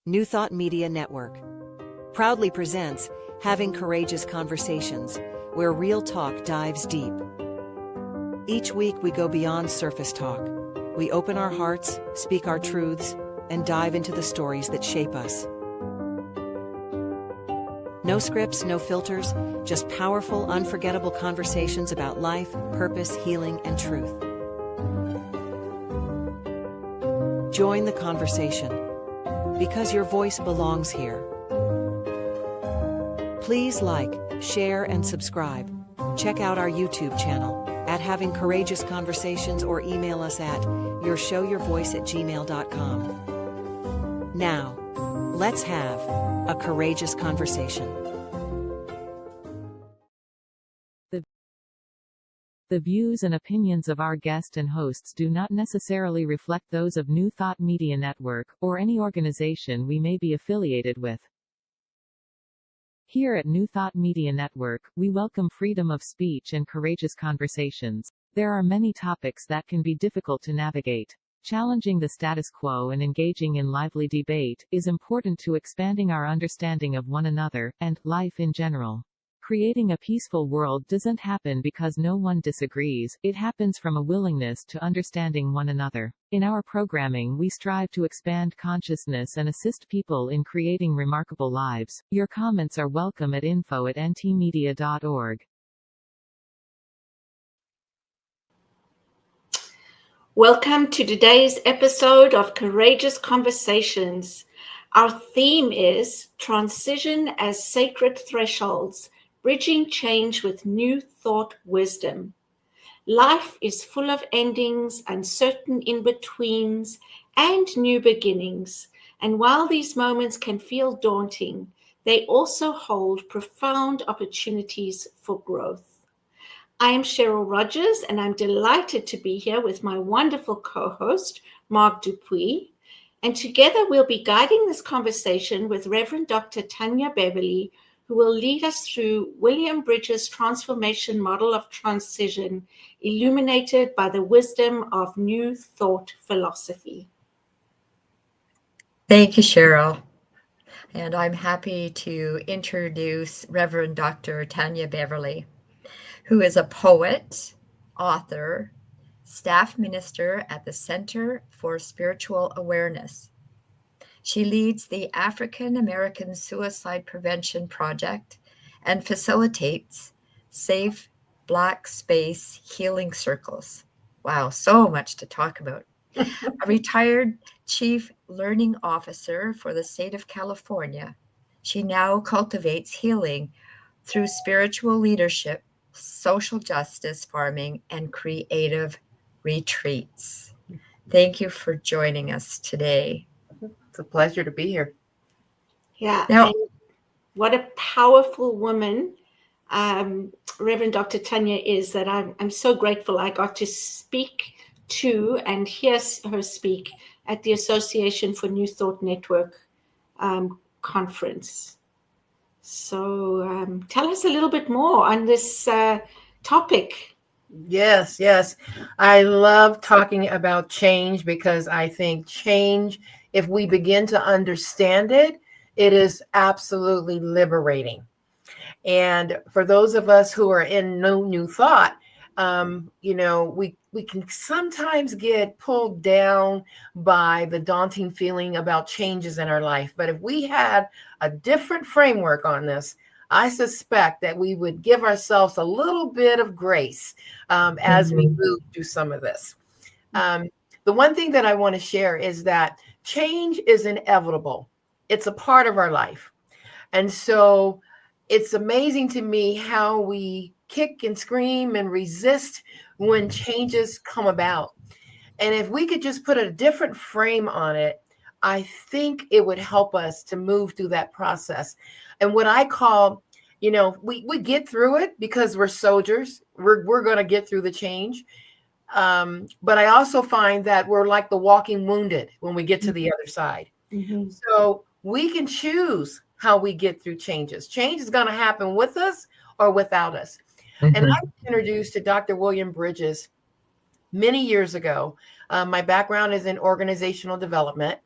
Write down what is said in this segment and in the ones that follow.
New Thought Media Network proudly presents Having Courageous Conversations, where real talk dives deep. Each week we go beyond surface talk. We open our hearts, speak our truths, and dive into the stories that shape us. No scripts, no filters, just powerful, unforgettable conversations about life, purpose, healing, and truth. Join the conversation, because your voice belongs here. Please like, share, and subscribe. Check out our YouTube channel at Having Courageous Conversations or email us at yourshowyourvoice@gmail.com. Now, let's have a courageous conversation. The views and opinions of our guest and hosts do not necessarily reflect those of New Thought Media Network, or any organization we may be affiliated with. Here at New Thought Media Network, we welcome freedom of speech and courageous conversations. There are many topics that can be difficult to navigate. Challenging the status quo and engaging in lively debate is important to expanding our understanding of one another, and life in general. Creating a peaceful world doesn't happen because no one disagrees, it happens from a willingness to understanding one another. In our programming we strive to expand consciousness and assist people in creating remarkable lives. Your comments are welcome at info@ntmedia.org. Welcome to today's episode of Courageous Conversations. Our theme is Transition as Sacred Thresholds, Bridging Change with New Thought Wisdom. Life is full of endings, uncertain in-betweens, and new beginnings. And while these moments can feel daunting, they also hold profound opportunities for growth. I am Cheryl Rogers, and I'm delighted to be here with my wonderful co-host, Mark Dupuis. And together we'll be guiding this conversation with Reverend Dr. Tynya Beverly, who will lead us through William Bridges' transformation model of transition, illuminated by the wisdom of New Thought philosophy. Thank you, Cheryl. And I'm happy to introduce Reverend Dr. Tynya Beverly, who is a poet, author, staff minister at the Center for Spiritual Awareness. She leads the African American Suicide Prevention Project and facilitates safe Black space healing circles. Wow, so much to talk about. A retired chief learning officer for the state of California, she now cultivates healing through spiritual leadership, social justice farming, and creative retreats. Thank you for joining us today. It's a pleasure to be here. Yeah, Now, and what a powerful woman Reverend Dr. Tynya is, that I'm so grateful I got to speak to and hear her speak at the Association for New Thought Network conference. So tell us a little bit more on this topic. Yes. I love talking about change because I think change, if we begin to understand it, it is absolutely liberating. And for those of us who are in new thought, we can sometimes get pulled down by the daunting feeling about changes in our life. But if we had a different framework on this, I suspect that we would give ourselves a little bit of grace as we move through some of this. The one thing that I want to share is that change is inevitable. It's a part of our life. And so it's amazing to me how we kick and scream and resist when changes come about. And if we could just put a different frame on it, I think it would help us to move through that process. And what I call, we get through it because we're soldiers. We're going to get through the change. But I also find that we're like the walking wounded when we get to the other side. Mm-hmm. So we can choose how we get through changes. Change is going to happen with us or without us. Mm-hmm. And I was introduced to Dr. William Bridges many years ago. My background is in organizational development.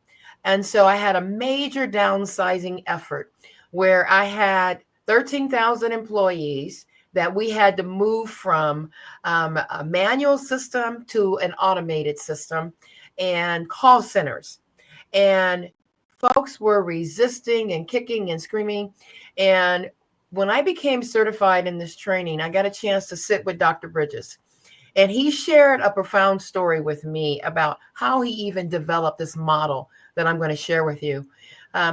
And so I had a major downsizing effort where I had 13,000 employees that we had to move from a manual system to an automated system and call centers. And folks were resisting and kicking and screaming. And when I became certified in this training, I got a chance to sit with Dr. Bridges. And he shared a profound story with me about how he even developed this model that I'm going to share with you.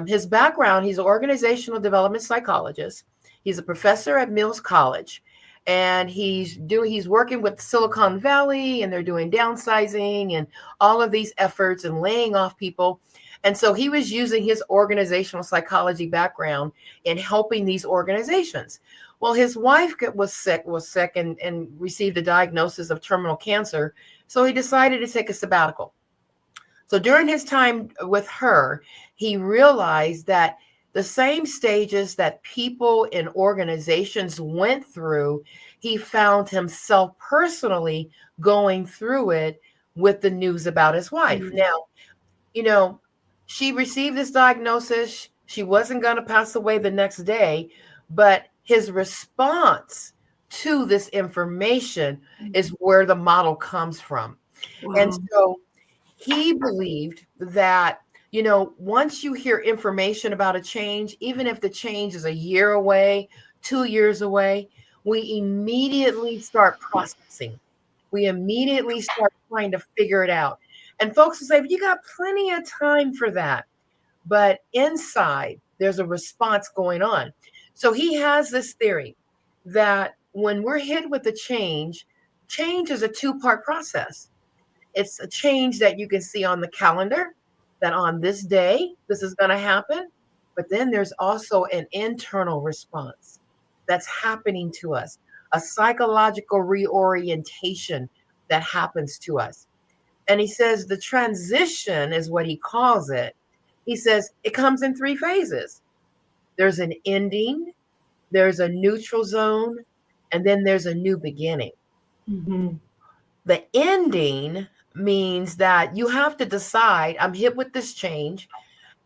His background, he's an organizational development psychologist. He's a professor at Mills College. And he's working with Silicon Valley, and they're doing downsizing and all of these efforts and laying off people. And so he was using his organizational psychology background in helping these organizations. Well, his wife was sick and received a diagnosis of terminal cancer. So he decided to take a sabbatical. So during his time with her, he realized that the same stages that people in organizations went through, he found himself personally going through it with the news about his wife. Mm-hmm. Now, she received this diagnosis. She wasn't going to pass away the next day, but his response to this information is where the model comes from. Wow. And so he believed that, once you hear information about a change, even if the change is a year away, 2 years away, we immediately start processing. We immediately start trying to figure it out. And folks will say, but you got plenty of time for that. But inside, there's a response going on. So he has this theory that when we're hit with a change is a two-part process. It's a change that you can see on the calendar, that on this day, this is going to happen. But then there's also an internal response that's happening to us, a psychological reorientation that happens to us. And he says the transition is what he calls it. He says it comes in 3 phases. There's an ending, there's a neutral zone, and then there's a new beginning. Mm-hmm. The ending means that you have to decide, I'm hit with this change,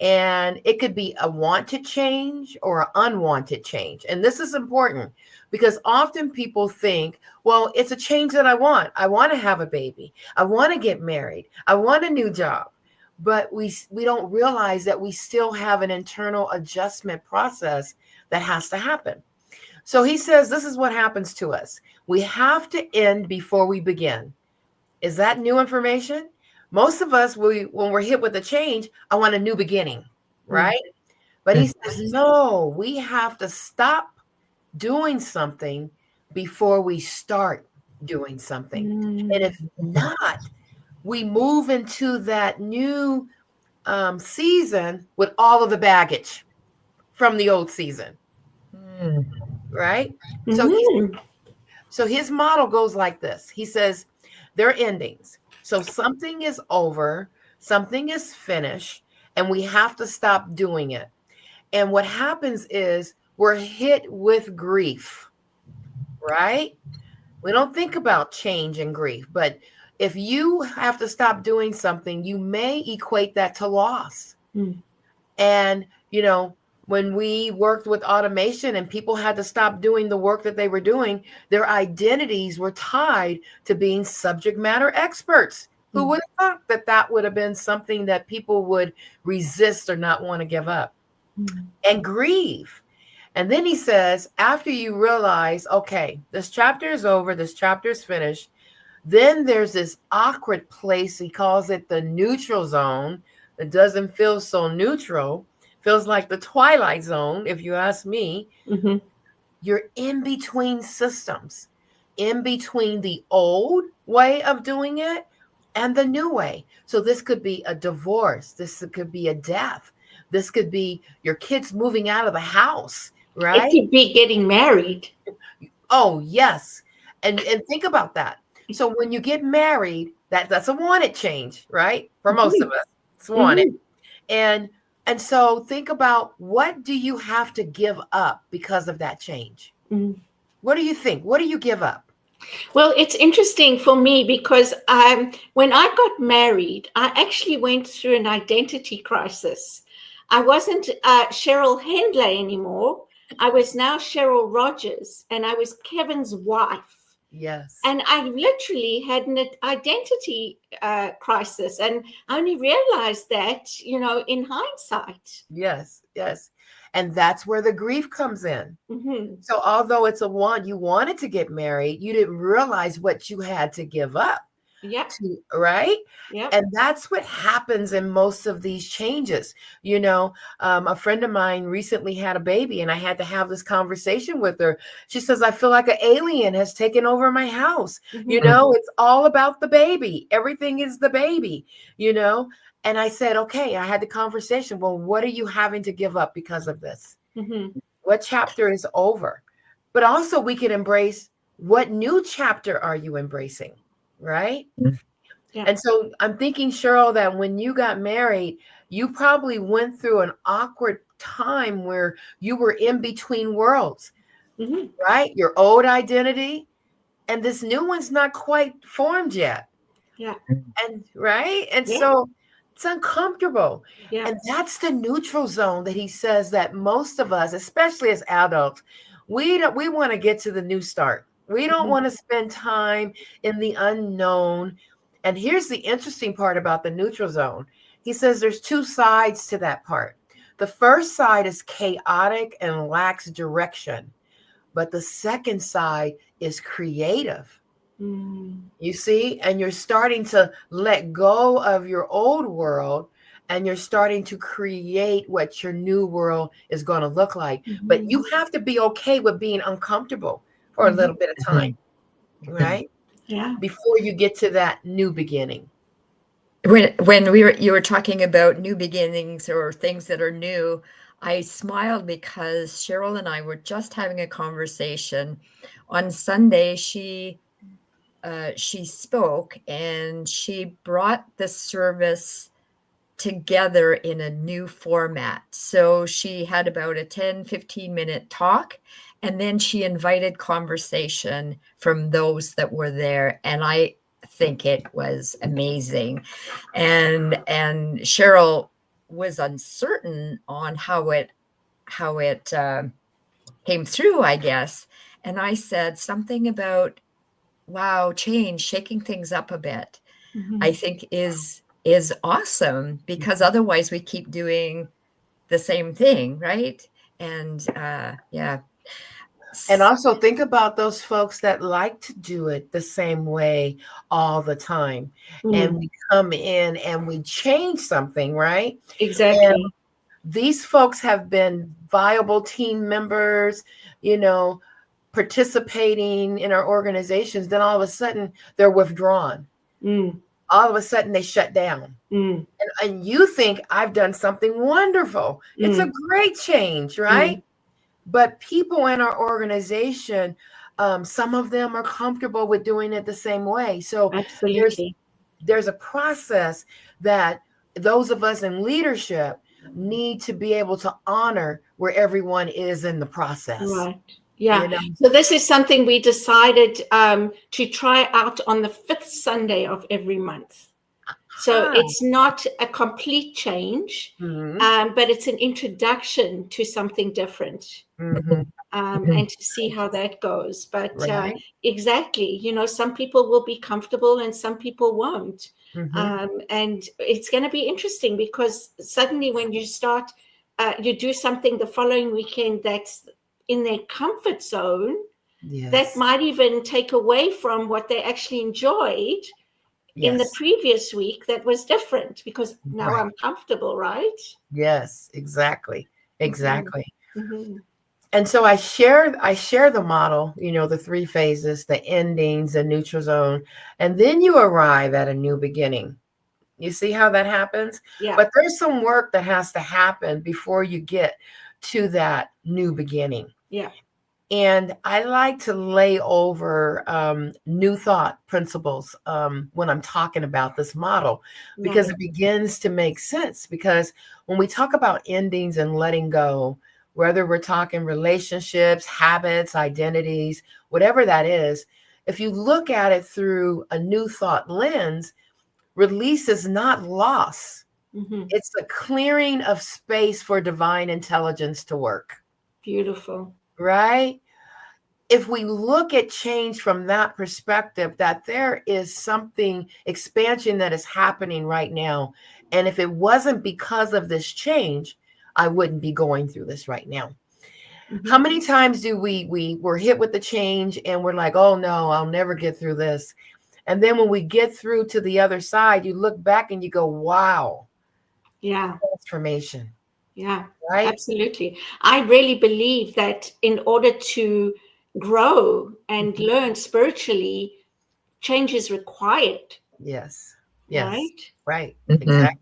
and it could be a wanted change or an unwanted change. And this is important because often people think, well, it's a change that I want. I want to have a baby. I want to get married. I want a new job. But we don't realize that we still have an internal adjustment process that has to happen. So he says this is what happens to us. We have to end before we begin. Is that new information? Most of us, when we're hit with a change, I want a new beginning, right? Mm-hmm. But he says, no, we have to stop doing something before we start doing something. Mm-hmm. And if not, we move into that new season with all of the baggage from the old season, right? Mm-hmm. So his model goes like this. He says, there are endings. So something is over, something is finished, and we have to stop doing it. And what happens is we're hit with grief, right? We don't think about change and grief, but if you have to stop doing something, you may equate that to loss. Mm. And, when we worked with automation and people had to stop doing the work that they were doing, their identities were tied to being subject matter experts. Who would have thought that would have been something that people would resist or not want to give up and grieve. And then he says, after you realize, okay, this chapter is over, this chapter is finished, then there's this awkward place. He calls it the neutral zone. It doesn't feel so neutral. Feels like the twilight zone, if you ask me. Mm-hmm. You're in between systems, in between the old way of doing it and the new way. So this could be a divorce. This could be a death. This could be your kids moving out of the house, right? It could be getting married. Oh, yes. And think about that. So when you get married, that's a wanted change, right? For most of us, it's wanted. Mm-hmm. And so think about, what do you have to give up because of that change? Mm-hmm. What do you think? What do you give up? Well, it's interesting for me because when I got married, I actually went through an identity crisis. I wasn't Cheryl Handley anymore. I was now Cheryl Rogers, and I was Kevin's wife. Yes. And I literally had an identity crisis, and I only realized that, in hindsight. Yes. Yes. And that's where the grief comes in. Mm-hmm. So although it's you wanted to get married, you didn't realize what you had to give up. Yeah. Right? Yeah. And that's what happens in most of these changes. A friend of mine recently had a baby, and I had to have this conversation with her. She says, I feel like an alien has taken over my house. Mm-hmm. It's all about the baby. Everything is the baby, And I said, okay, I had the conversation. Well, what are you having to give up because of this? Mm-hmm. What chapter is over? But also we can embrace, what new chapter are you embracing? Right? Yeah. And so I'm thinking, Cheryl, that when you got married, you probably went through an awkward time where you were in between worlds, Mm-hmm. right? Your old identity and this new one's not quite formed yet. Yeah. And right. And Yeah. so it's uncomfortable. Yeah. And that's the neutral zone that he says that most of us, especially as adults, we want to get to the new start. We don't Mm-hmm. want to spend time in the unknown. And here's the interesting part about the neutral zone. He says there's two sides to that part. The first side is chaotic and lacks direction, but the second side is creative. You see, and you're starting to let go of your old world, and you're starting to create what your new world is going to look like. Mm-hmm. But you have to be okay with being uncomfortable for a little bit of time, right? Yeah. Before you get to that new beginning. When you were talking about new beginnings or things that are new, I smiled because Cheryl and I were just having a conversation. On Sunday, she spoke, and she brought the service together in a new format. So she had about a 10-15 minute talk, and then she invited conversation from those that were there. And I think it was amazing. And Cheryl was uncertain on how it came through, I guess. And I said something about, wow, change, shaking things up a bit, I think is awesome, because otherwise we keep doing the same thing, right? And yeah. And also think about those folks that like to do it the same way all the time. And we come in and we change something, right? Exactly. And these folks have been viable team members, participating in our organizations. Then all of a sudden they're withdrawn. All of a sudden they shut down. And you think, I've done something wonderful. It's a great change, right? But people in our organization, some of them are comfortable with doing it the same way. So absolutely, there's a process that those of us in leadership need to be able to honor where everyone is in the process. Right. Yeah. So this is something we decided to try out on the 5th Sunday of every month. So it's not a complete change, but it's an introduction to something different, and to see how that goes. But exactly, some people will be comfortable and some people won't. And it's going to be interesting, because suddenly when you start, you do something the following weekend that's in their comfort zone, that might even take away from what they actually enjoyed in the previous week that was different, because now I'm comfortable, right? Yes, exactly. And so I share the model, the 3 phases, the endings, the neutral zone, and then you arrive at a new beginning. You see how that happens? Yeah. But there's some work that has to happen before you get to that new beginning. Yeah. And I like to lay over new thought principles when I'm talking about this model, because it begins to make sense. Because when we talk about endings and letting go, whether we're talking relationships, habits, identities, whatever that is, if you look at it through a new thought lens, release is not loss. It's a clearing of space for divine intelligence to work. Beautiful. Right? If we look at change from that perspective, that there is something expansion that is happening right now. And if it wasn't because of this change, I wouldn't be going through this right now. How many times do we were hit with the change and we're like, oh no, I'll never get through this. And then when we get through to the other side, you look back and you go, wow. Yeah. Transformation. Yeah, right. Absolutely. I really believe that in order to grow and learn spiritually, change is required. Yes. Right. Exactly.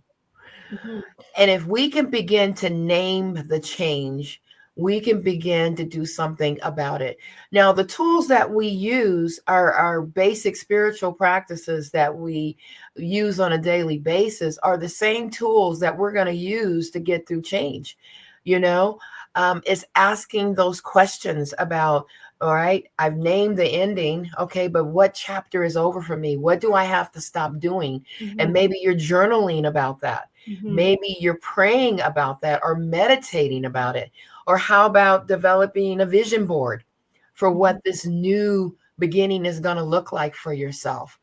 And if we can begin to name the change, we can begin to do something about it. Now, the tools that we use are our basic spiritual practices that we use on a daily basis are the same tools that we're going to use to get through change. It's asking those questions about, all right, I've named the ending. Okay, but what chapter is over for me? What do I have to stop doing? And maybe you're journaling about that. Maybe you're praying about that or meditating about it. Or how about developing a vision board for what this new beginning is going to look like for yourself?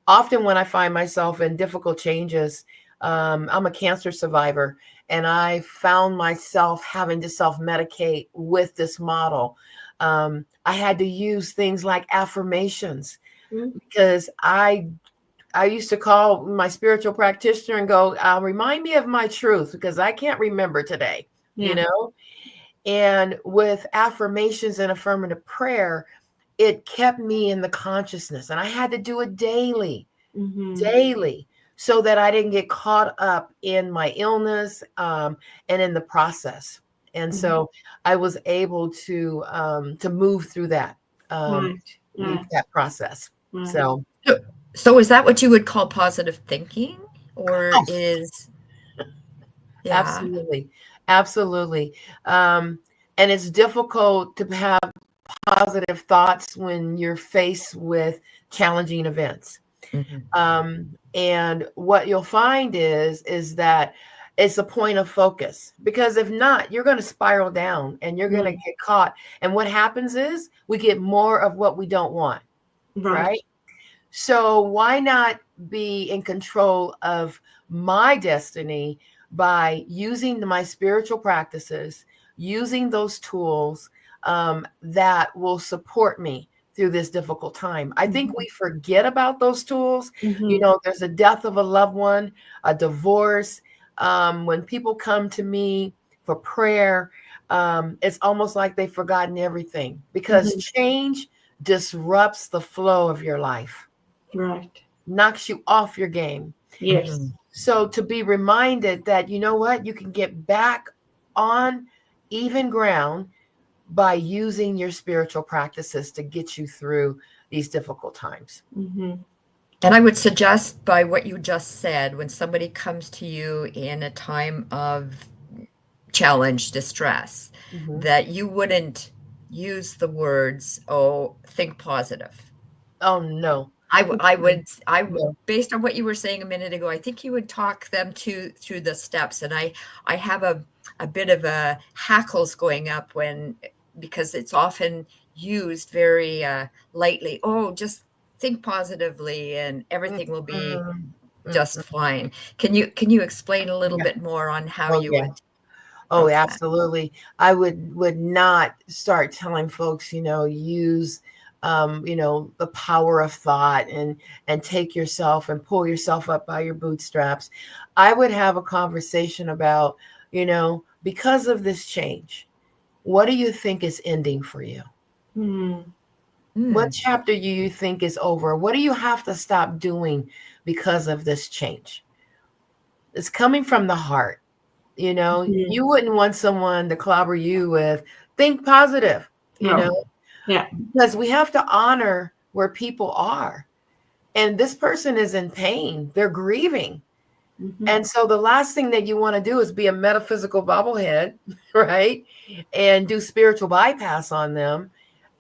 Often when I find myself in difficult changes, I'm a cancer survivor, and I found myself having to self-medicate with this model. I had to use things like affirmations because I used to call my spiritual practitioner and go, remind me of my truth because I can't remember today, And with affirmations and affirmative prayer, it kept me in the consciousness. And I had to do it daily, so that I didn't get caught up in my illness and in the process. And so I was able to move through that, that process. Right. So is that what you would call positive thinking, or is? Yeah. Absolutely. And it's difficult to have positive thoughts when you're faced with challenging events. And what you'll find is that it's a point of focus, because if not, you're going to spiral down and you're going to get caught. And what happens is we get more of what we don't want. Right. So why not be in control of my destiny by using my spiritual practices, using those tools that will support me through this difficult time? I think we forget about those tools. There's a death of a loved one, a divorce. When people come to me for prayer, it's almost like they've forgotten everything, because change disrupts the flow of your life. Right. Knocks you off your game. Yes. So to be reminded that, you know what, you can get back on even ground by using your spiritual practices to get you through these difficult times. And I would suggest, by what you just said, when somebody comes to you in a time of challenge, distress, that you wouldn't use the words, oh, think positive. Oh, no. I would, based on what you were saying a minute ago, I think you would talk them through the steps. And I have a bit of a hackles going up because it's often used very lightly. Oh, just think positively and everything will be just fine. Can you explain a little bit more on how you would? Oh, absolutely. I would not start telling folks, use the power of thought and take yourself and pull yourself up by your bootstraps. I would have a conversation about, because of this change, what do you think is ending for you? What chapter do you think is over? What do you have to stop doing because of this change? It's coming from the heart. You wouldn't want someone to clobber you with think positive, because we have to honor where people are. And this person is in pain. They're grieving. And so the last thing that you want to do is be a metaphysical bobblehead, right? And do spiritual bypass on them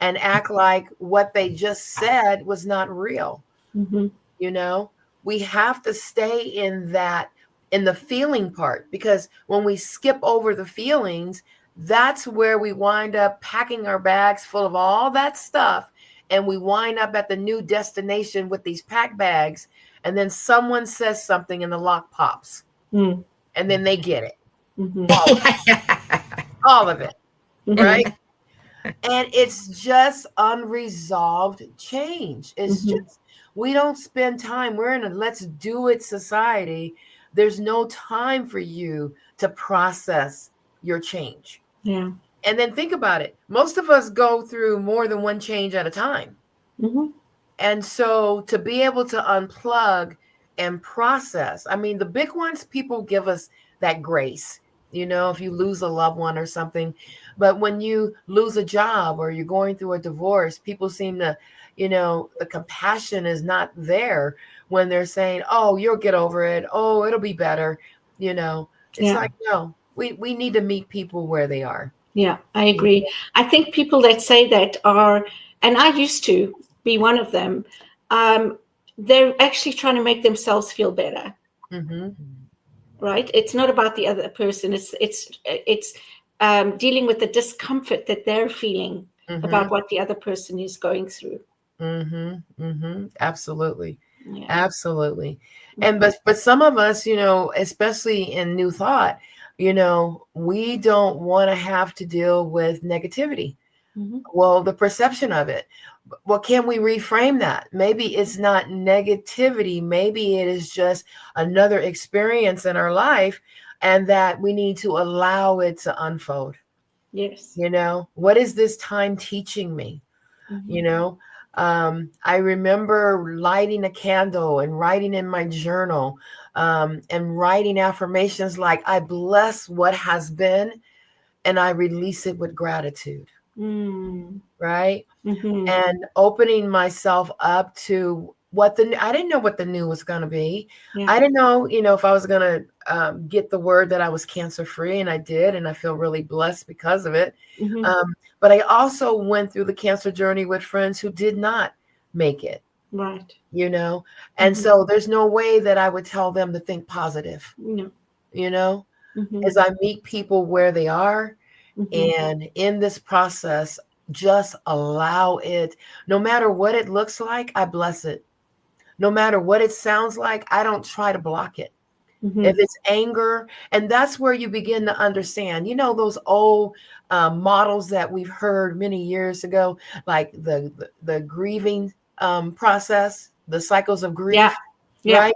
and act like what they just said was not real. Mm-hmm. You know, we have to stay in the feeling part, because when we skip over the feelings, that's where we wind up packing our bags full of all that stuff. And we wind up at the new destination with these pack bags. And then someone says something and the lock pops. Mm. And then they get it. Mm-hmm. All of it. Mm-hmm. Right. And it's just unresolved change. It's Mhm. just, we don't spend time. We're in a let's do it society. There's no time for you to process your change. Yeah. And then think about it. Most of us go through more than one change at a time. Mm-hmm. And so to be able to unplug and process, I mean, the big ones, people give us that grace, you know, if you lose a loved one or something. But when you lose a job or you're going through a divorce, people seem to, you know, the compassion is not there when they're saying, oh, you'll get over it. Oh, it'll be better. You know, it's Yeah. like, no, we need to meet people where they are. Yeah, I agree. I think people that say that are, and I used to be one of them, they're actually trying to make themselves feel better, Mm-hmm. right? It's not about the other person. It's dealing with the discomfort that they're feeling Mm-hmm. about what the other person is going through. Mm-hmm. Mm-hmm. Absolutely. Yeah. Absolutely. And but some of us, you know, especially in New Thought, you know, we don't want to have to deal with negativity. Mm-hmm. Well, the perception of it. Well, can we reframe that? Maybe it's not negativity. Maybe it is just another experience in our life, and that we need to allow it to unfold. Yes. You know, what is this time teaching me? Mm-hmm. You know, I remember lighting a candle and writing in my journal, and writing affirmations like, I bless what has been and I release it with gratitude. Mm. Right. Mm-hmm. And opening myself up to what I didn't know what the new was going to be. Yeah. I didn't know, you know, if I was going to get the word that I was cancer free, and I did. And I feel really blessed because of it. Mm-hmm. But I also went through the cancer journey with friends who did not make it. Right. You know, and Mm-hmm. so there's no way that I would tell them to think positive, No. you know, Mm-hmm. as I meet people where they are. Mm-hmm. And in this process, just allow it. No matter what it looks like, I bless it. No matter what it sounds like, I don't try to block it. Mm-hmm. If it's anger, and that's where you begin to understand, you know, those old models that we've heard many years ago, like the grieving process, the cycles of grief, Yeah. Yeah. right?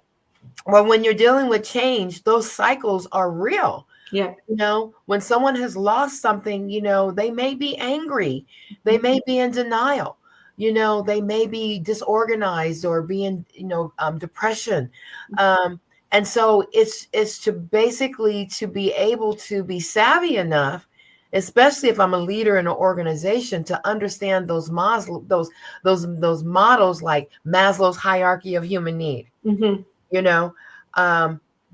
Well, when you're dealing with change, those cycles are real. Yeah. You know, when someone has lost something, you know, they may be angry. They may be in denial. You know, they may be disorganized or be in, you know, depression. And so it's to basically to be able to be savvy enough, especially if I'm a leader in an organization, to understand those models like Maslow's hierarchy of human need. Mm-hmm. You know,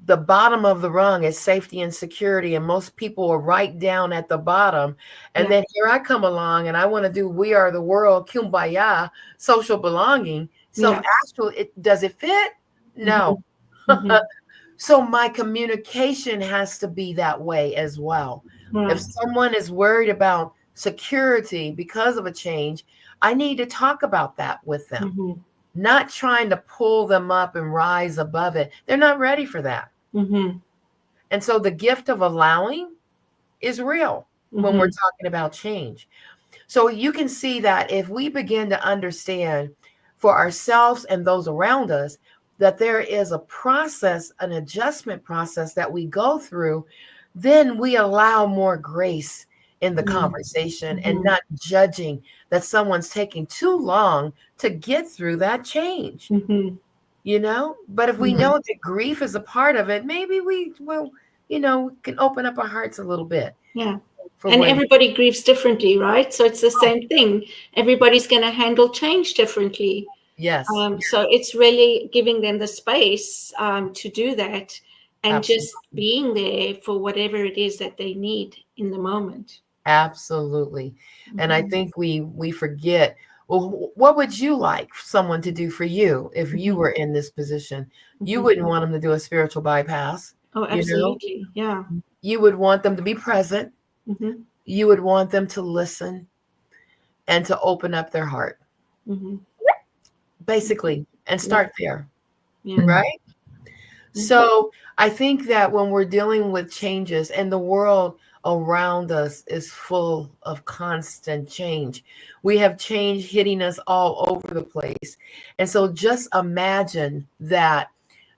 the bottom of the rung is safety and security, and most people are right down at the bottom. And Yeah. then here I come along, and I want to do We Are the World, Kumbaya, social belonging. Self-actual, does it fit? No. Mm-hmm. So my communication has to be that way as well. Right. If someone is worried about security because of a change, I need to talk about that with them. Mm-hmm. Not trying to pull them up and rise above it. They're not ready for that. Mm-hmm. And so the gift of allowing is real when we're talking about change. So you can see that if we begin to understand for ourselves and those around us, that there is a process, an adjustment process that we go through, then we allow more grace in the conversation and not judging that someone's taking too long to get through that change. Mm-hmm. You know, but if we know that grief is a part of it, maybe we will, you know, can open up our hearts a little bit. Yeah. And everybody grieves differently, right? So it's the same thing. Everybody's going to handle change differently. Yes. So it's really giving them the space to do that, and Absolutely. just being there for whatever it is that they need in the moment. Absolutely. And I Mhm. think we forget, well, what would you like someone to do for you if you Mhm. were in this position? You Mhm. wouldn't want them to do a spiritual bypass, Oh, you know? absolutely. Yeah. You would want them to be present. Mhm. You would want them to listen and to open up their heart, Mhm. basically, and Yeah. start there, Yeah. right? Mhm. So I think that when we're dealing with changes and the world around us is full of constant change, we have change hitting us all over the place. And so just imagine that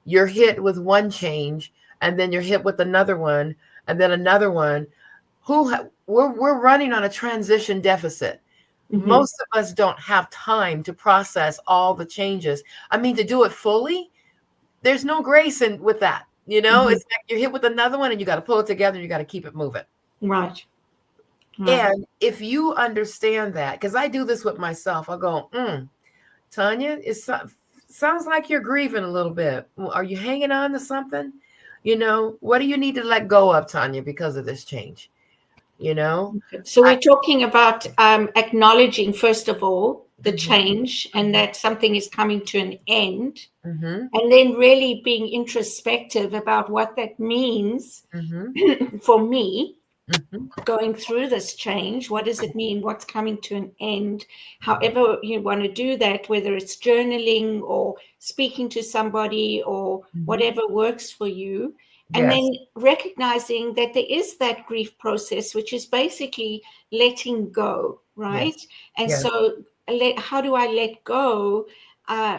you're hit with one change and then you're hit with another one and then another one. We're running on a transition deficit. Mhm. Most of us don't have time to process all the changes. I mean, to do it fully, there's no grace in with that. Mhm. It's like you're hit with another one and you got to pull it together and you got to keep it moving. Right. Right. And if you understand that, because I do this with myself, I go, Tanya, sounds like you're grieving a little bit. Are you hanging on to something? What do you need to let go of, Tanya, because of this change? So I, we're talking about acknowledging, first of all, the Mhm, change and that something is coming to an end, mhm, and then really being introspective about what that means mhm, for me mhm, going through this change. What does it mean? What's coming to an end? However you want to do that, whether it's journaling or speaking to somebody or mhm. whatever works for you. And Yes, then recognizing that there is that grief process, which is basically letting go, right? yes, And yes. so how do I let go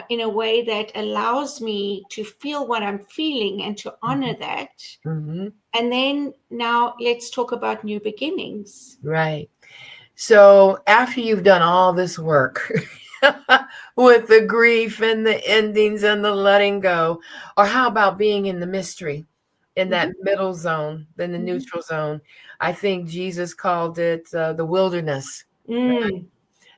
in a way that allows me to feel what I'm feeling and to honor Mhm, that? mhm. And then now let's talk about new beginnings. Right. So after you've done all this work with the grief and the endings and the letting go, or how about being in the mystery, in that middle zone, then the Mhm. neutral zone? I think Jesus called it the wilderness, Mm,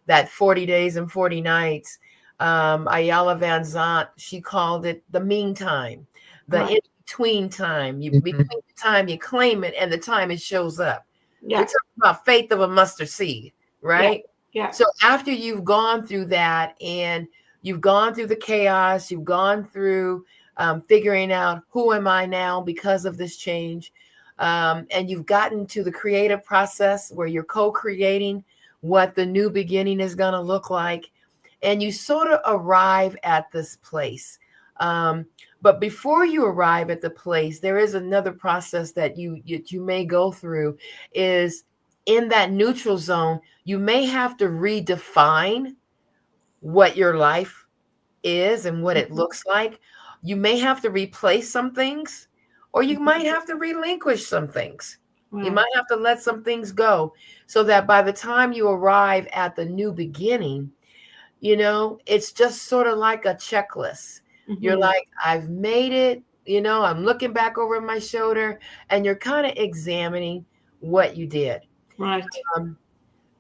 that 40 days and 40 nights. Ayala Van Zant, she called it the meantime, the right. in-between time. Between the time you claim it and the time it shows up. We're Yeah. talking about faith of a mustard seed, Yeah. right? Yeah. So after you've gone through that and you've gone through the chaos, you've gone through figuring out who am I now because of this change, and you've gotten to the creative process where you're co-creating what the new beginning is going to look like, and you sort of arrive at this place. But before you arrive at the place, there is another process that you may go through. Is in that neutral zone, you may have to redefine what your life is and what it Mhm. looks like. You may have to replace some things, or you might have to relinquish some things. You Right. might have to let some things go so that by the time you arrive at the new beginning, it's just sort of like a checklist. You're Mhm. like, I've made it, I'm looking back over my shoulder, and you're kind of examining what you did. Right. Um,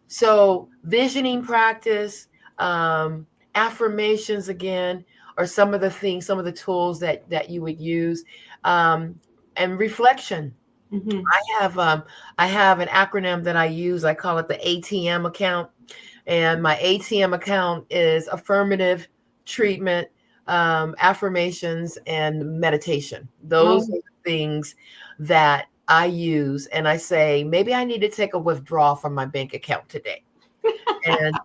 so visioning practice, affirmations again, are some of the things, some of the tools that you would use, and reflection. Mhm. I have an acronym that I use. I call it the ATM account. And my ATM account is affirmative treatment, affirmations, and meditation. Those are Oh, the things that I use. And I say, maybe I need to take a withdrawal from my bank account today. And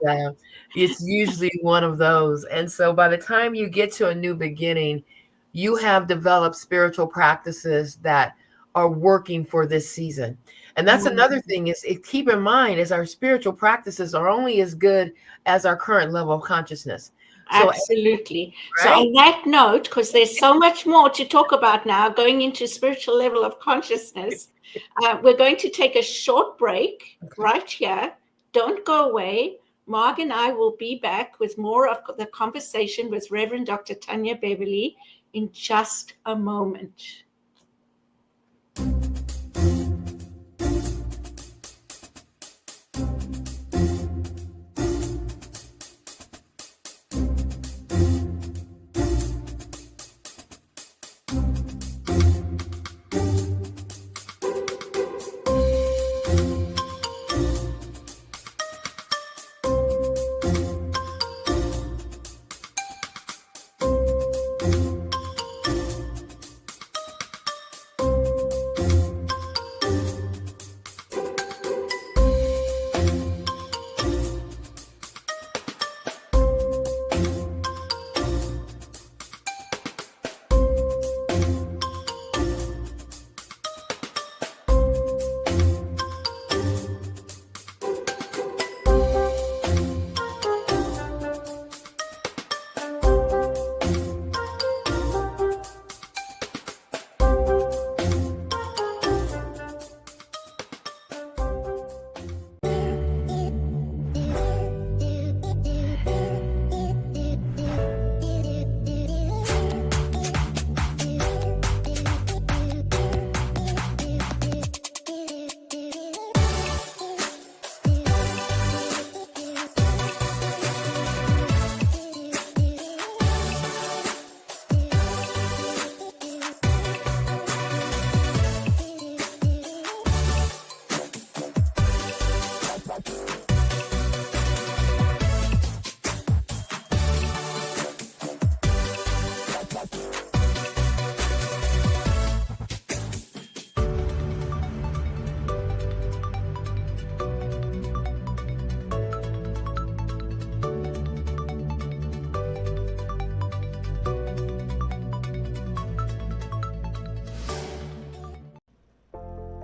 it's usually one of those. And so by the time you get to a new beginning, you have developed spiritual practices that are working for this season. And that's another wonderful. thing keep in mind is our spiritual practices are only as good as our current level of consciousness. So, Absolutely. So, right? on that note, because there's so much more to talk about now, going into spiritual level of consciousness, we're going to take a short break right here. Don't go away. Marg and I will be back with more of the conversation with Reverend Dr. Tynya Beverly in just a moment.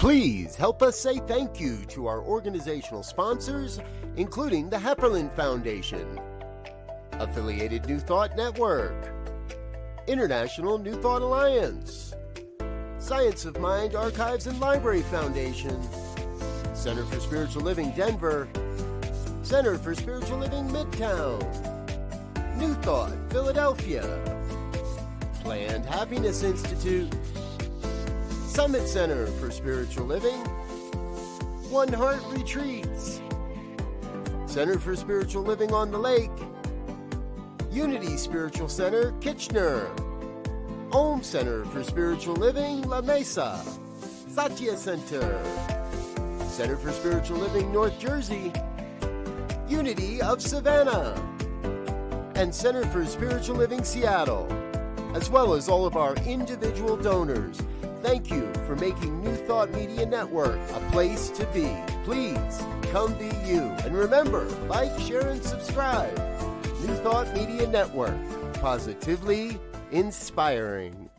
Please help us say thank you to our organizational sponsors, including the Hepperlin Foundation, Affiliated New Thought Network, International New Thought Alliance, Science of Mind Archives and Library Foundation, Center for Spiritual Living Denver, Center for Spiritual Living Midtown, New Thought Philadelphia, Planned Happiness Institute, Summit Center for Spiritual Living, One Heart Retreats, Center for Spiritual Living on the Lake, Unity Spiritual Center, Kitchener, Om Center for Spiritual Living, La Mesa, Satya Center, Center for Spiritual Living, North Jersey, Unity of Savannah, and Center for Spiritual Living, Seattle, as well as all of our individual donors. Thank you for making New Thought Media Network a place to be. Please come be you. And remember, like, share, and subscribe. New Thought Media Network, positively inspiring.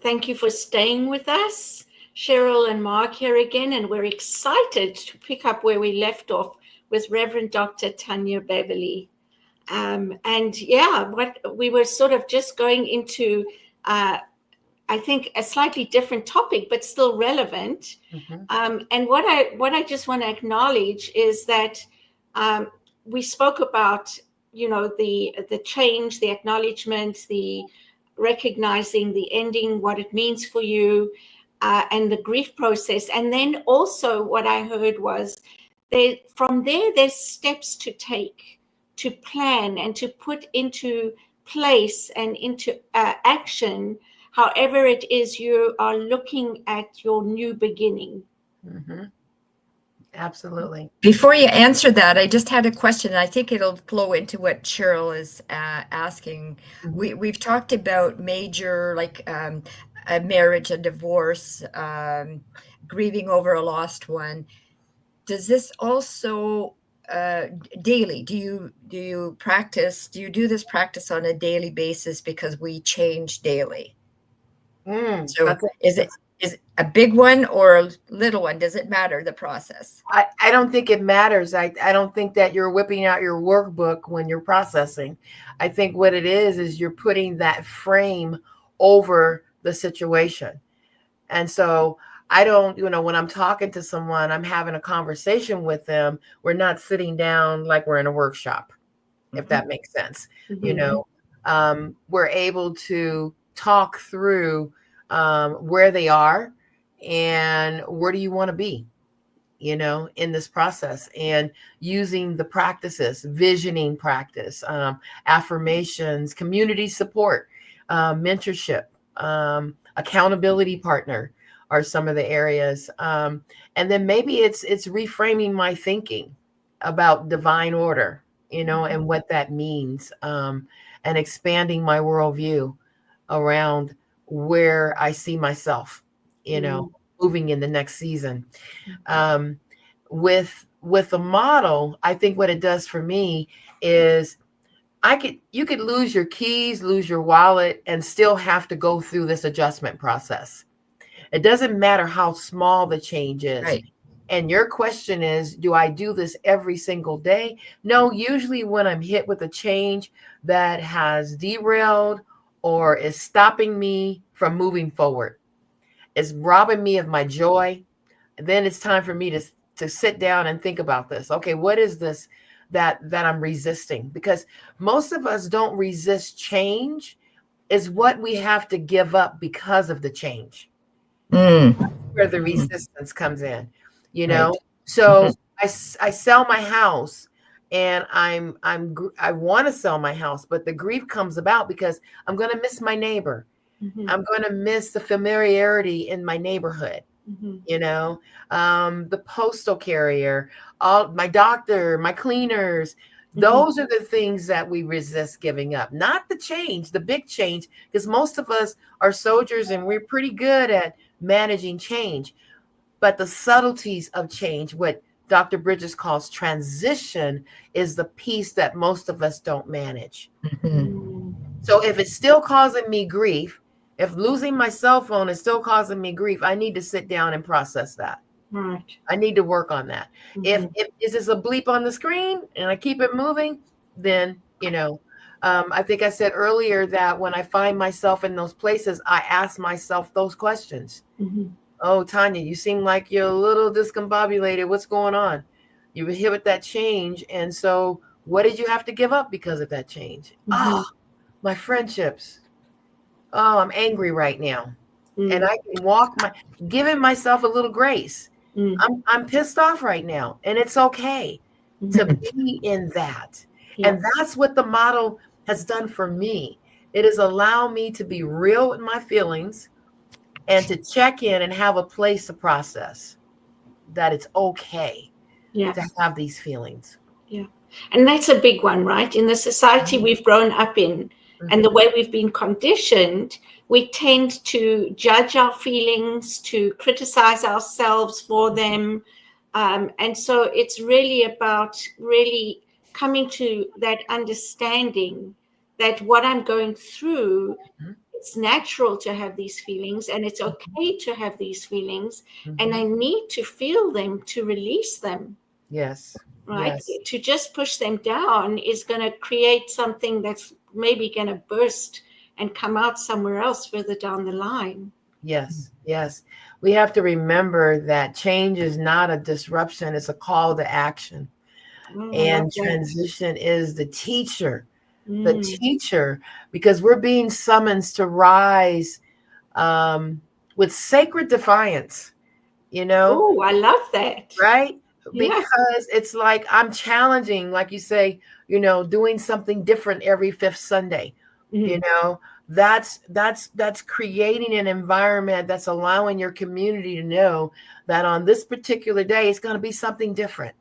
Thank you for staying with us. Cheryl and Mark here again, and we're excited to pick up where we left off with Reverend Dr. Tynya Beverly. What we were sort of just going into, I think, a slightly different topic, but still relevant. Mm-hmm. And what I just want to acknowledge is that we spoke about, the change, the acknowledgement, the recognizing, the ending, what it means for you, and the grief process. And then also what I heard was from there, there's steps to take, to plan and to put into place and into action, however it is you are looking at your new beginning. Mm-hmm. Absolutely. Before you answer that, I just had a question. I think it'll flow into what Cheryl is asking. Mm-hmm. We've talked about major, like a marriage, a divorce, grieving over a lost one. Does this also daily? Do you do this practice on a daily basis, because we change daily? So is it a big one or a little one? Does it matter, the process? I don't think it matters. I don't think that you're whipping out your workbook when you're processing. I think what it is you're putting that frame over the situation. And so I don't, when I'm talking to someone, I'm having a conversation with them. We're not sitting down like we're in a workshop, if that makes sense. Mm-hmm. We're able to talk through where they are and where do you want to be, in this process, and using the practices, visioning practice, affirmations, community support, mentorship, accountability partner are some of the areas. And then maybe it's reframing my thinking about divine order, and what that means, and expanding my worldview around where I see myself, moving in the next season. With the model, I think what it does for me is you could lose your keys, lose your wallet, and still have to go through this adjustment process. It doesn't matter how small the change is. Right. And your question is, do I do this every single day? No, usually when I'm hit with a change that has derailed or is stopping me from moving forward, it's robbing me of my joy, then it's time for me to sit down and think about this. Okay, what is this that I'm resisting? Because most of us don't resist change. Is what we have to give up because of the change. Where the resistance comes in, Right. So I sell my house, and I want to sell my house, but the grief comes about because I'm going to miss my neighbor. Mm-hmm. I'm going to miss the familiarity in my neighborhood. Mm-hmm. The postal carrier, my doctor, my cleaners. Mm-hmm. Those are the things that we resist giving up, not the change, the big change, because most of us are soldiers and we're pretty good at managing change. But the subtleties of change, what Dr. Bridges calls transition is the piece that most of us don't manage. Mhm. So if it's still causing me grief, if losing my cell phone is still causing me grief, I need to sit down and process that. Right. I need to work on that. If is this a bleep on the screen and I keep it moving, then, I think I said earlier that when I find myself in those places, I ask myself those questions. Oh, Tynya, you seem like you're a little discombobulated. What's going on? You inhibit that change. And so what did you have to give up because of that change? Oh, my friendships. Oh, I'm angry right now. And I can giving myself a little grace. I'm pissed off right now. And it's okay to be in that. Yeah. And that's what the model has done for me. It has allowed me to be real with my feelings and to check in and have a place to process that it's okay to have these feelings. Yeah. And that's a big one, right? In the society we've grown up in and the way we've been conditioned, we tend to judge our feelings, to criticize ourselves for them. And so it's really about really coming to that understanding that what I'm going through, it's natural to have these feelings and it's okay to have these feelings. And I need to feel them to release them. Yes. Right. Yes. To just push them down is going to create something that's maybe going to burst and come out somewhere else further down the line. Yes. Yes. We have to remember that change is not a disruption. It's a call to action. And transition is the teacher, because we're being summoned to rise with sacred defiance, Oh, I love that. Right? Because it's like I'm challenging, like you say, doing something different every fifth Sunday. That's creating an environment that's allowing your community to know that on this particular day, it's going to be something different.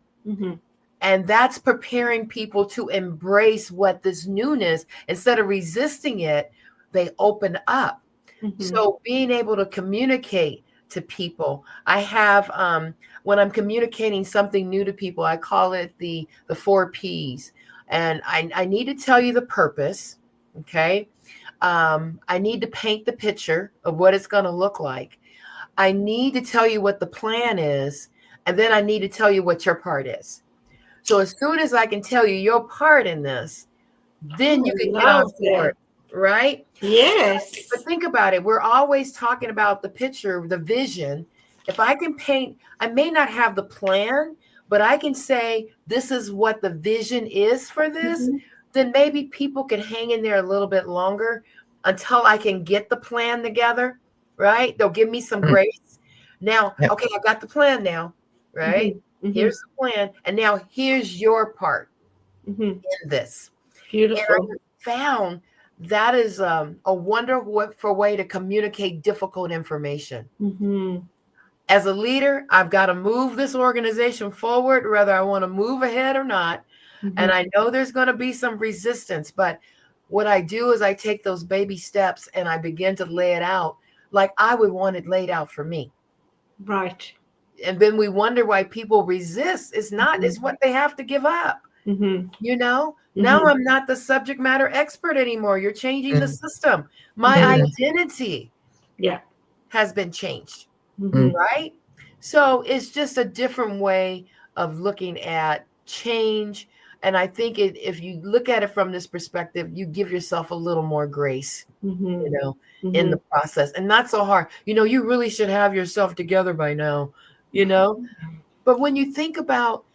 And that's preparing people to embrace what this newness, instead of resisting it, they open up. So being able to communicate to people, I have, when I'm communicating something new to people, I call it the 4 Ps. And I need to tell you the purpose. Okay. I need to paint the picture of what it's going to look like. I need to tell you what the plan is. And then I need to tell you what your part is. So as soon as I can tell you your part in this, then you can get on board, right? Yes. But think about it. We're always talking about the picture, the vision. If I can paint, I may not have the plan, but I can say, this is what the vision is for this. Then maybe people can hang in there a little bit longer until I can get the plan together, right? They'll give me some grace. Now, okay, I got the plan now, right? Here's the plan. And now here's your part in this. Beautiful. And I found that is a wonderful way to communicate difficult information. As a leader, I've got to move this organization forward, whether I want to move ahead or not. And I know there's going to be some resistance, but what I do is I take those baby steps and I begin to lay it out like I would want it laid out for me. Right. And then we wonder why people resist. It's not, it's what they have to give up. Now I'm not the subject matter expert anymore. You're changing the system. My identity has been changed, right? So it's just a different way of looking at change. And I think if you look at it from this perspective, you give yourself a little more grace, in the process, and not so hard. You really should have yourself together by now, But when you think about,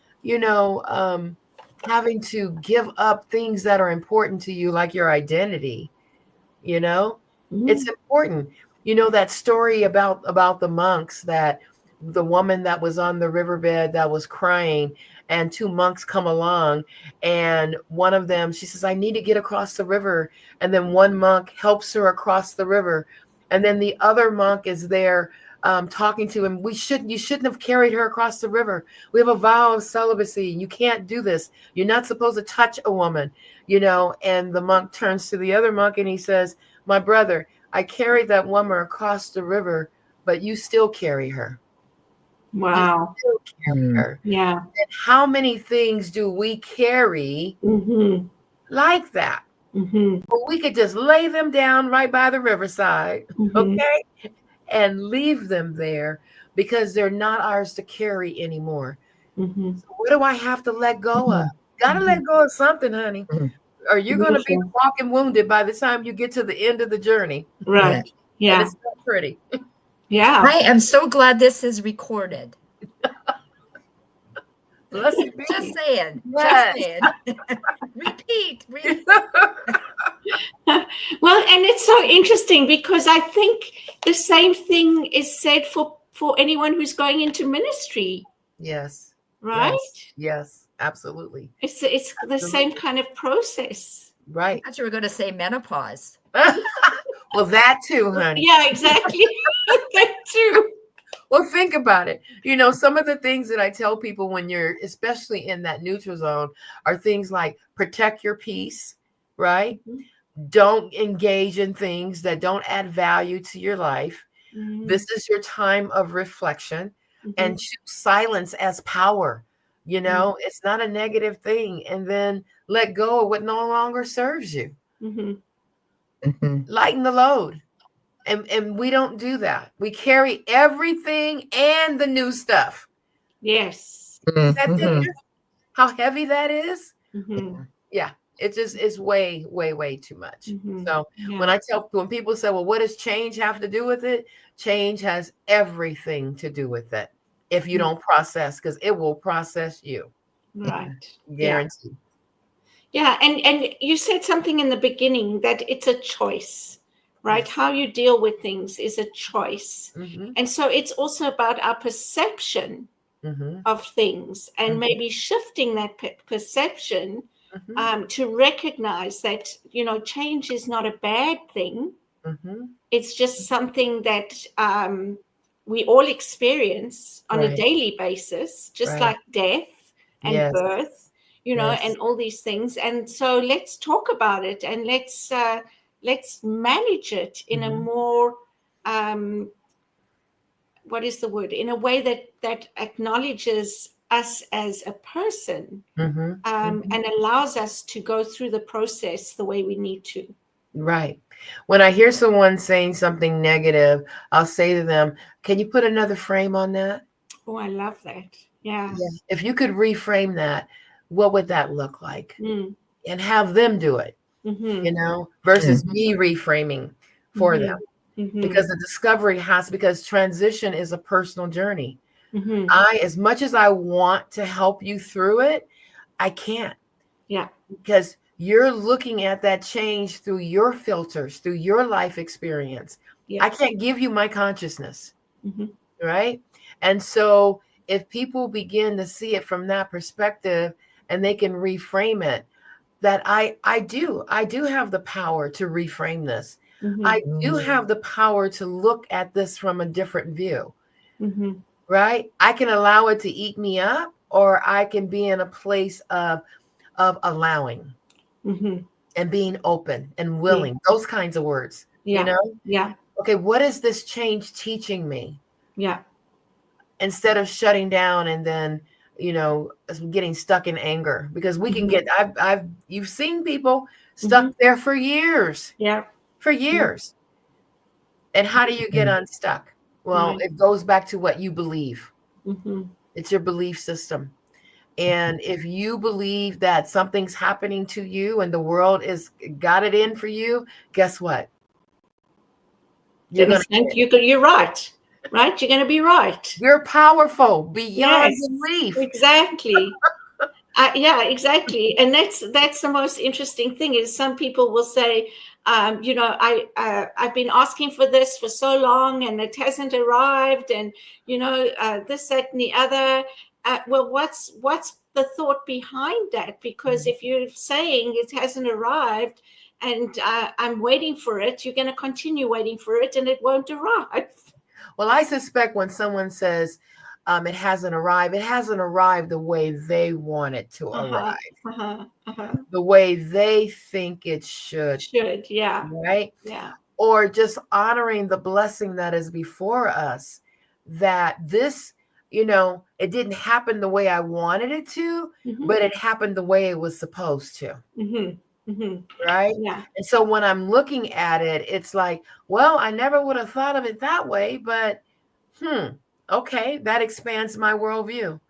having to give up things that are important to you, like your identity, it's important. That story about the monks, that the woman that was on the riverbed that was crying, and 2 monks come along, and one of them, she says, I need to get across the river. And then one monk helps her across the river. And then the other monk is there talking to him. You shouldn't have carried her across the river. We have a vow of celibacy. You can't do this. You're not supposed to touch a woman, and the monk turns to the other monk and he says, my brother, I carried that woman across the river, but you still carry her. Wow. You still carry her. Yeah. And how many things do we carry like that? Well, we could just lay them down right by the riverside, okay, and leave them there because they're not ours to carry anymore. So what do I have to let go of? Got to let go of something, honey, or you're going to be walking wounded by the time you get to the end of the journey. Right. Yeah. And it's not pretty. Yeah. I am so glad this is recorded. Blessed be. Just saying. Yes. Just saying. Repeat. Well, and it's so interesting because I think the same thing is said for anyone who's going into ministry. Yes. Right? Yes, absolutely. It's the same kind of process. Right. I thought you were going to say menopause. Well, that too, honey. Yeah, exactly. That too. Well, think about it. You know, some of the things that I tell people when you're especially in that neutral zone are things like protect your peace, right? Don't engage in things that don't add value to your life. This is your time of reflection, and choose silence as power. You know, it's not a negative thing. And then let go of what no longer serves you. Lighten the load. And we don't do that. We carry everything and the new stuff. Yes. Is that different? How heavy that is? Yeah. It just is way, way, way too much. So when people say, well, what does change have to do with it? Change has everything to do with it. If you don't process, because it will process you. Right. Guaranteed. Yeah. And you said something in the beginning that it's a choice, right? How you deal with things is a choice. And so it's also about our perception of things and maybe shifting that perception to recognize that, you know, change is not a bad thing. It's just something that we all experience on a daily basis, just like death and birth, you know, and all these things. And so let's talk about it and let's manage it in a more, what is the word? In a way that acknowledges us as a person and allows us to go through the process the way we need to. Right. When I hear someone saying something negative, I'll say to them, can you put another frame on that? Oh, I love that. Yeah. If you could reframe that, what would that look like? And have them do it, you know, versus me reframing for them. Because the discovery because transition is a personal journey. As much as I want to help you through it, I can't. Yeah. Because you're looking at that change through your filters, through your life experience. I can't give you my consciousness. Right. And so if people begin to see it from that perspective and they can reframe it, that I do have the power to reframe this. I do have the power to look at this from a different view. Right. I can allow it to eat me up, or I can be in a place of allowing and being open and willing, those kinds of words, you know? Yeah. Okay. What is this change teaching me? Yeah. Instead of shutting down and then, you know, getting stuck in anger, because we can get, you've seen people stuck there for years. Yeah. For years. And how do you get unstuck? Well, it goes back to what you believe. It's your belief system. And if you believe that something's happening to you and the world is got it in for you, guess what? You're right. Right? You're going to be right. You're powerful beyond belief. Exactly. Yeah, exactly. And that's the most interesting thing is some people will say, you know, I've been asking for this for so long and it hasn't arrived, and you know, this, that, and the other. Well, what's the thought behind that? Because if you're saying it hasn't arrived and I'm waiting for it, you're going to continue waiting for it and it won't arrive. Well, I suspect when someone says it hasn't arrived the way they want it to arrive. The way they think it should. Yeah. Right? Yeah. Or just honoring the blessing that is before us, that this, it didn't happen the way I wanted it to, but it happened the way it was supposed to. Right? Yeah. And so when I'm looking at it, it's like, well, I never would have thought of it that way, but okay, that expands my worldview.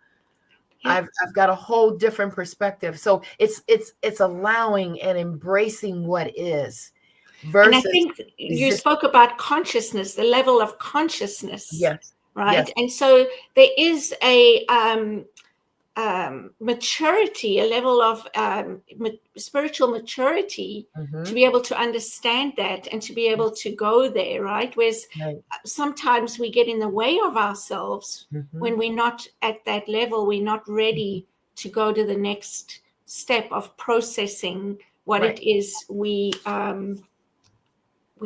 Yeah. I've got a whole different perspective. So it's allowing and embracing what is. And I think you spoke about consciousness, the level of consciousness. Yes. Right. Yes. And so there is a maturity, a level of spiritual maturity to be able to understand that and to be able to go there, right? Whereas sometimes we get in the way of ourselves when we're not at that level, we're not ready to go to the next step of processing what it is we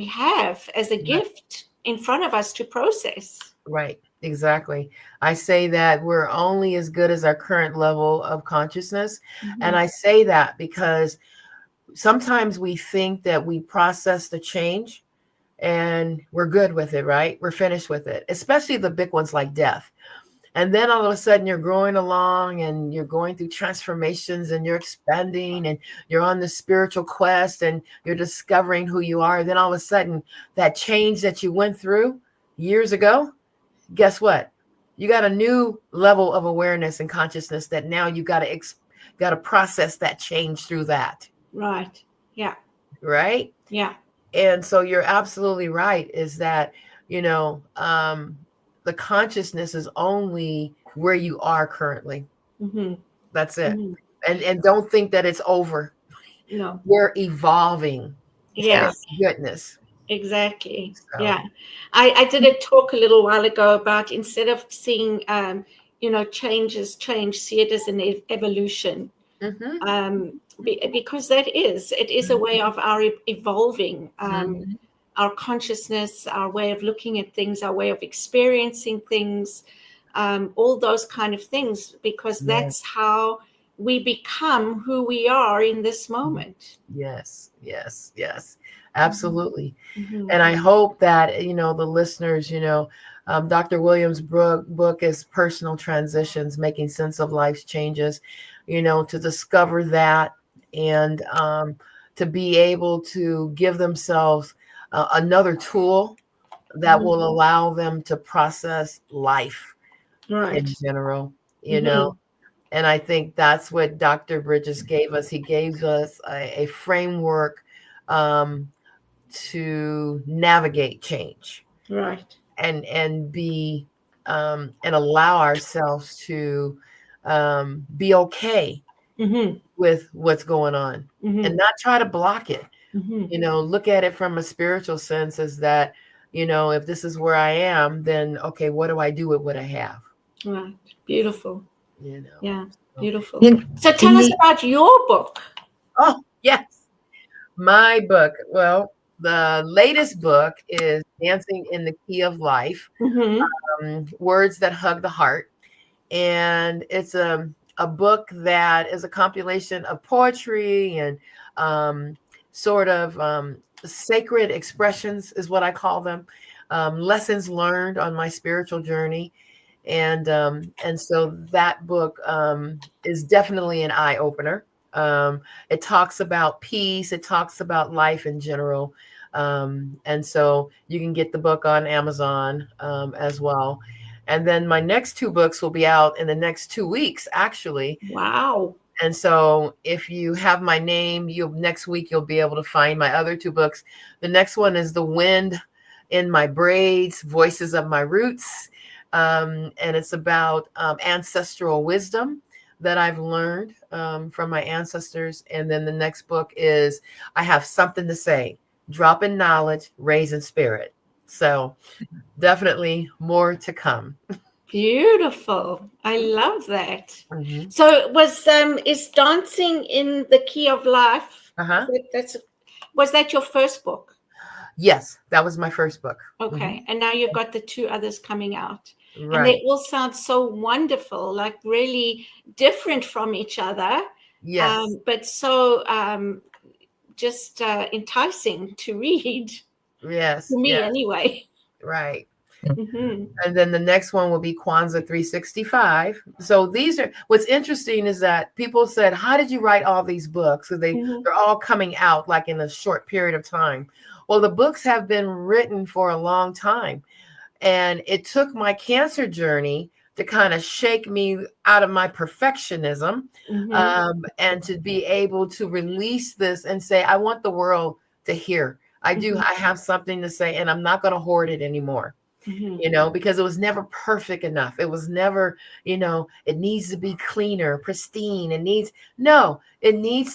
have as a gift in front of us to process. Right. Exactly. I say that we're only as good as our current level of consciousness. And I say that because sometimes we think that we process the change and we're good with it, right? We're finished with it, especially the big ones like death. And then all of a sudden you're growing along and you're going through transformations and you're expanding and you're on the spiritual quest and you're discovering who you are. Then all of a sudden that change that you went through years ago, guess what? You got a new level of awareness and consciousness that now you got to process that change through that. Right. Yeah. Right. Yeah. And so you're absolutely right, is that, the consciousness is only where you are currently. That's it. And don't think that it's over. No. We're evolving. Yes. Goodness. Exactly. So. Yeah. I did a talk a little while ago about, instead of seeing, change as change, see it as an evolution. Because it is a way of our evolving, our consciousness, our way of looking at things, our way of experiencing things, all those kind of things, because that's how we become who we are in this moment. Yes. Absolutely. And I hope that, the listeners, Dr. Williams' book is Personal Transitions, Making Sense of Life's Changes, to discover that and to be able to give themselves another tool that will allow them to process life in general, And I think that's what Dr. Bridges gave us. He gave us a framework to navigate change, right, and be and allow ourselves to be okay with what's going on, and not try to block it. Look at it from a spiritual sense, is that, if this is where I am, then okay, what do I do with what I have? Right. Beautiful. Yeah, beautiful. So tell us about your book. Oh, yes. My book. Well, the latest book is Dancing in the Key of Life, Words That Hug the Heart. And it's a book that is a compilation of poetry and sort of sacred expressions is what I call them, lessons learned on my spiritual journey. And so that book is definitely an eye-opener. It talks about peace. It talks about life in general. And so you can get the book on Amazon as well. And then my next two books will be out in the next 2 weeks, actually. Wow. And so if you have my name, next week you'll be able to find my other two books. The next one is The Wind in My Braids, Voices of My Roots. And it's about ancestral wisdom that I've learned from my ancestors. And then the next book is I Have Something to Say, Dropping Knowledge, Raising Spirit. So definitely more to come. Beautiful. I love that. So is Dancing in the Key of Life? Was that your first book? Yes, that was my first book. Okay. And now you've got the two others coming out. Right. And they all sound so wonderful, like really different from each other. Yes. But so just enticing to read. Yes. To me, anyway. Right. Mhm. And then the next one will be Kwanzaa 365. So these are, what's interesting is that people said, how did you write all these books? Because they're all coming out like in a short period of time. Well, the books have been written for a long time. And it took my cancer journey to kind of shake me out of my perfectionism, and to be able to release this and say, I want the world to hear. I have something to say, and I'm not going to hoard it anymore. Because it was never perfect enough. It was never, it needs to be cleaner, pristine. It needs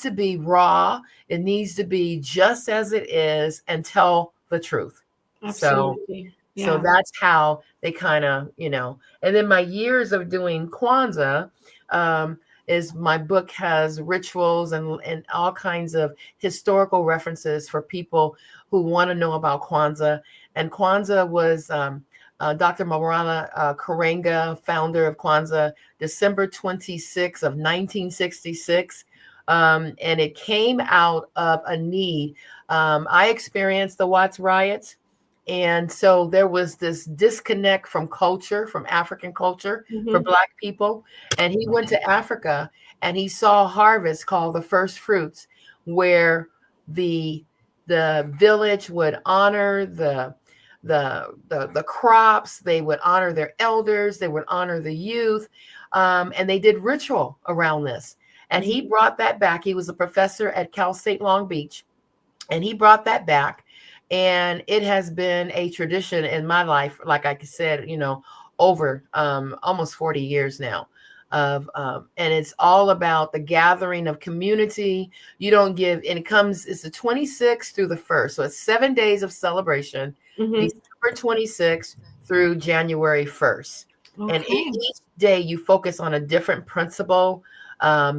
to be raw. It needs to be just as it is and tell the truth. Absolutely. So that's how they kind of, and then my years of doing Kwanzaa, is my book has rituals and all kinds of historical references for people who want to know about Kwanzaa. And Kwanzaa was Dr. Maulana Karenga, founder of Kwanzaa, December 26 of 1966. And it came out of a need. I experienced the Watts riots. And so there was this disconnect from culture, from African culture for Black people. And he went to Africa and he saw a harvest called the first fruits, where the village would honor the crops, they would honor their elders, they would honor the youth, and they did ritual around this. And he brought that back. He was a professor at Cal State Long Beach, and he brought that back. And it has been a tradition in my life, like I said, over almost 40 years now. And it's all about the gathering of community. You don't give, and it's the 26th through the 1st. So it's 7 days of celebration, December 26th through January 1st. Okay. And each day you focus on a different principle,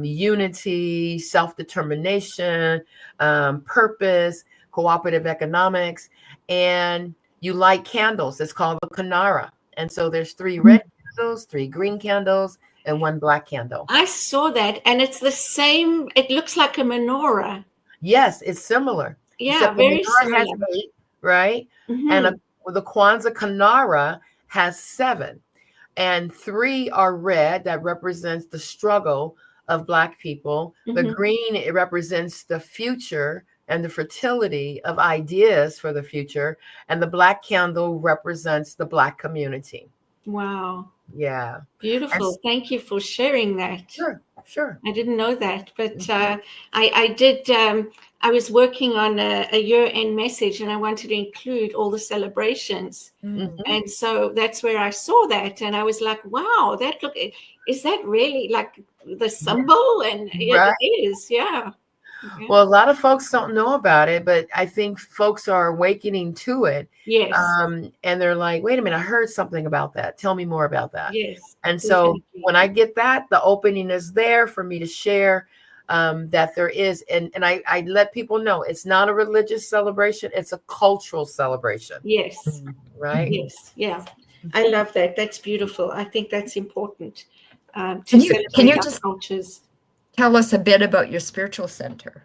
unity, self-determination, purpose, cooperative economics, and you light candles. It's called the Kanara. And so there's 3 red candles, 3 green candles, and 1 black candle. I saw that, and it's the same. It looks like a menorah. Yes, it's similar. Yeah, very similar. Has 8, right? And the Kwanzaa Kanara has 7. And 3 are red, that represents the struggle of Black people. The green, it represents the future and the fertility of ideas for the future. And the black candle represents the Black community. Wow. Yeah. Beautiful. Thank you for sharing that. Sure. I didn't know that, but I did. I was working on a year-end message, and I wanted to include all the celebrations. And so that's where I saw that, and I was like, wow, is that really like the symbol? And it is, yeah. Well, a lot of folks don't know about it, but I think folks are awakening to it. Yes. And they're like, wait a minute, I heard something about that. Tell me more about that. Yes. And so when I get that, the opening is there for me to share that there is. And I let people know it's not a religious celebration. It's a cultural celebration. Yes. Right. Yes. Yeah. I love that. That's beautiful. I think that's important to can you celebrate just cultures. Tell us a bit about your spiritual center.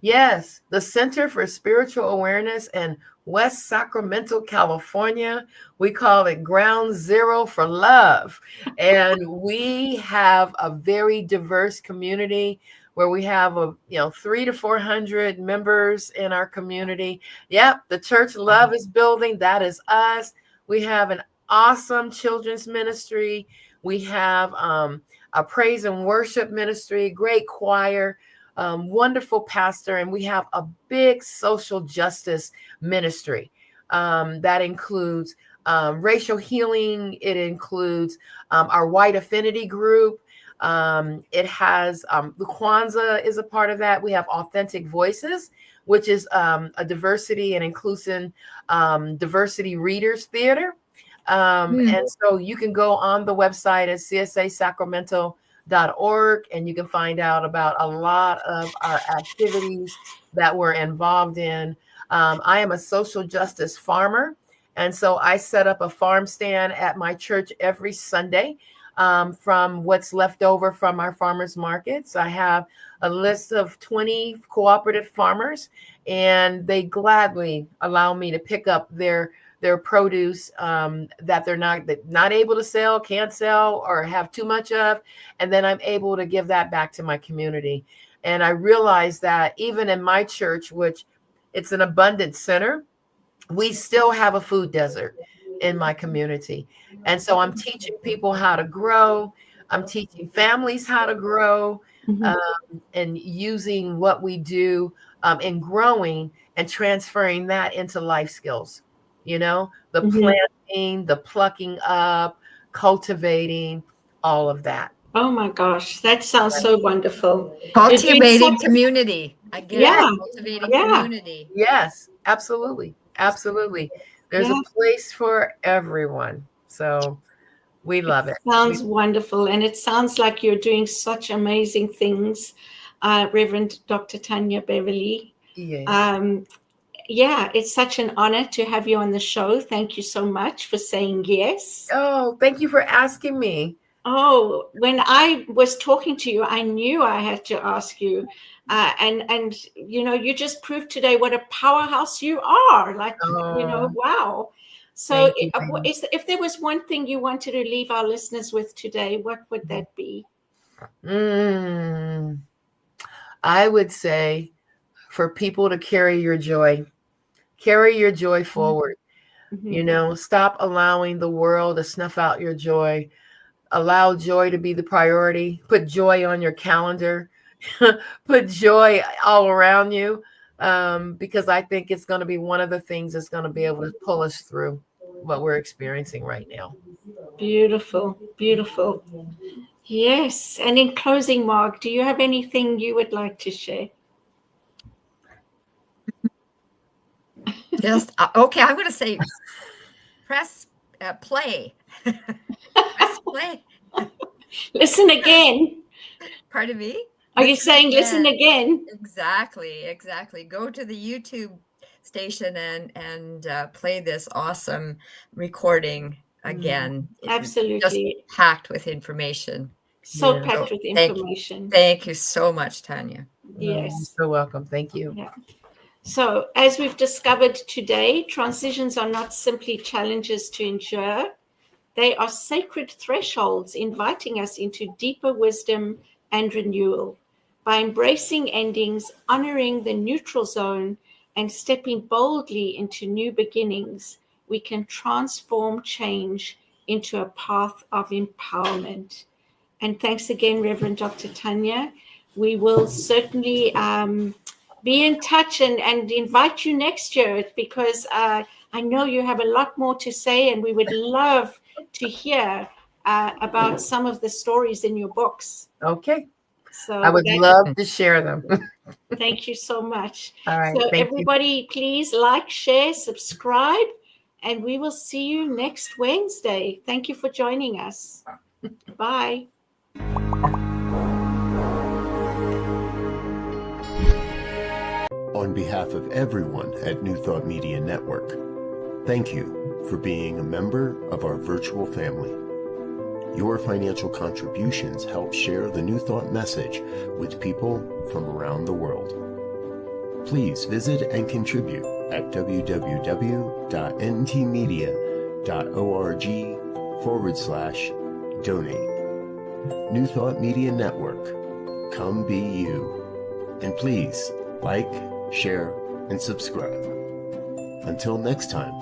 Yes, the Center for Spiritual Awareness in West Sacramento, California. We call it Ground Zero for Love. And we have a very diverse community where we have 300 to 400 members in our community. Yep, the Church Love is building. That is us. We have an awesome children's ministry. We have a praise and worship ministry, great choir, wonderful pastor, and we have a big social justice ministry that includes racial healing. It includes our white affinity group. It has the Kwanzaa is a part of that. We have Authentic Voices, which is a diversity and inclusion diversity readers theater. And so you can go on the website at csasacramento.org and you can find out about a lot of our activities that we're involved in. I am a social justice farmer. And so I set up a farm stand at my church every Sunday from what's left over from our farmers markets. I have a list of 20 cooperative farmers, and they gladly allow me to pick up their their produce that they're not able to sell, can't sell, or have too much of. And then I'm able to give that back to my community. And I realized that even in my church, which it's an abundance center, we still have a food desert in my community. And so I'm teaching people how to grow. I'm teaching families how to grow, and using what we do in growing and transferring that into life skills. The planting, the plucking up, cultivating, all of that. Oh my gosh, that sounds so wonderful. Cultivating community. I get Yeah. it. Cultivating community. Yes, absolutely. Absolutely. There's a place for everyone. So we love it. Sounds wonderful. And it sounds like you're doing such amazing things, Reverend Dr. Tynya Beverly. Yes. Yeah, it's such an honor to have you on the show. Thank you so much for saying yes. Oh, thank you for asking me. Oh, when I was talking to you, I knew I had to ask you. And you just proved today what a powerhouse you are. Wow. So if there was one thing you wanted to leave our listeners with today, what would that be? I would say for people to carry your joy forward. Stop allowing the world to snuff out your joy. Allow joy to be the priority. Put joy on your calendar. Put joy all around you, because I think it's going to be one of the things that's going to be able to pull us through what we're experiencing right now. Beautiful, beautiful. Yes. And in closing, Mark, do you have anything you would like to share? Just okay. I'm going to say, press play. Press play. Listen again. Pardon me? Are you saying listen again? Exactly. Go to the YouTube station and play this awesome recording again. Absolutely. Just packed with information. So packed with information. Thank you so much, Tynya. Yes. You're so welcome. Thank you. Yeah. So as we've discovered today, transitions are not simply challenges to endure. They are sacred thresholds inviting us into deeper wisdom and renewal. By embracing endings, honoring the neutral zone, and stepping boldly into new beginnings, we can transform change into a path of empowerment. And thanks again, Reverend Dr. Tynya. We will certainly be in touch and invite you next year, because I know you have a lot more to say, and we would love to hear about some of the stories in your books. Okay. So I would love to share them. Thank you so much. All right. So everybody, please like, share, subscribe, and we will see you next Wednesday. Thank you for joining us. Bye. On behalf of everyone at New Thought Media Network, thank you for being a member of our virtual family. Your financial contributions help share the New Thought message with people from around the world. Please visit and contribute at www.ntmedia.org/donate. New Thought Media Network, come be you. And please like, share, and subscribe. Until next time.